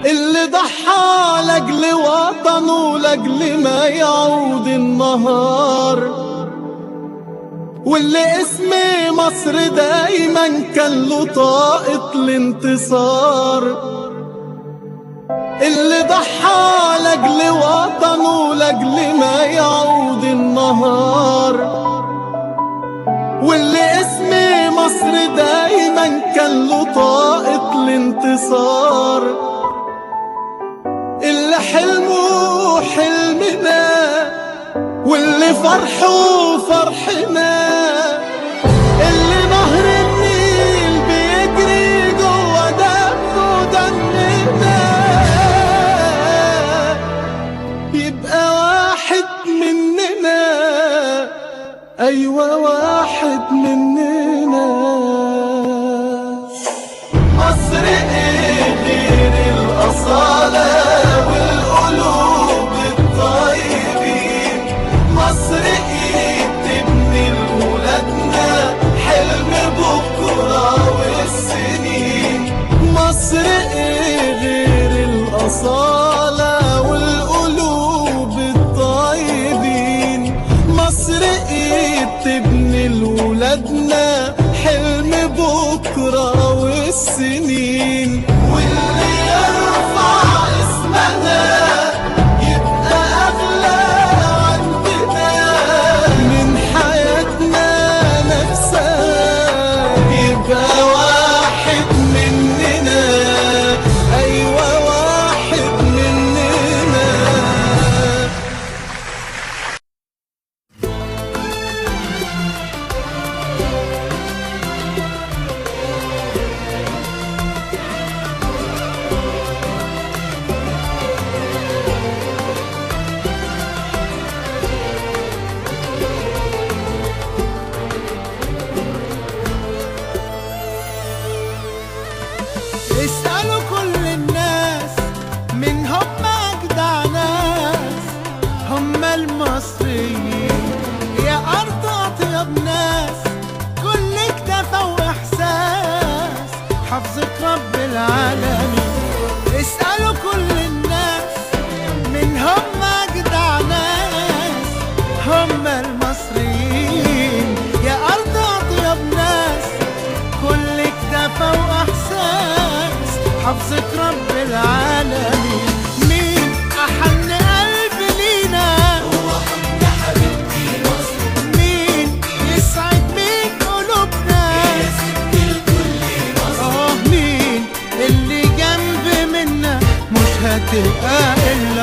اللي ضحى لاجل وطنه لاجل ما يعود النهار، واللي اسم مصر دايما كان له طاقة الانتصار. اللي ضحى لاجل وطنه لاجل ما يعود النهار، واللي اسم مصر دايما كان له طاقة الانتصار. اللي حلمه حلمنا واللي فرحه فرحنا، اللي نهر النيل بيجري جوا دمه دمنا، يبقى واحد مننا، أيوة واحد مننا. مصر ايه غير الأصالة والقلوب الطيبين؟ مصر ايه تبني لولادنا حلم بكرة والسنين؟ مصر ايه غير الأصالة والقلوب الطيبين؟ مصر ايه تبني لولادنا حلم بكرة والسنين؟ واللي يرفع اسمنا يبقى أغلى عندنا من حياتنا نفسها، يبقى واحد مننا، أيوة واحد مننا. اسألوا كل الناس من هم أجدع ناس، هم المصريين يا أرض أطيب ناس، كل اكتفى وإحساس حفظك رب العالمين. اسألوا كل الناس من هم أجدع ناس، هم المصريين يا أرض أطيب ناس، كل اكتفى وإحساس حفظك رب العالمين. مين أحن قلب لينا؟ هو حب حبيبتي مصر. مين يسعد مين قلوبنا؟ هي ست الكل مصر. مين اللي جنب منا مش هتبقى إلا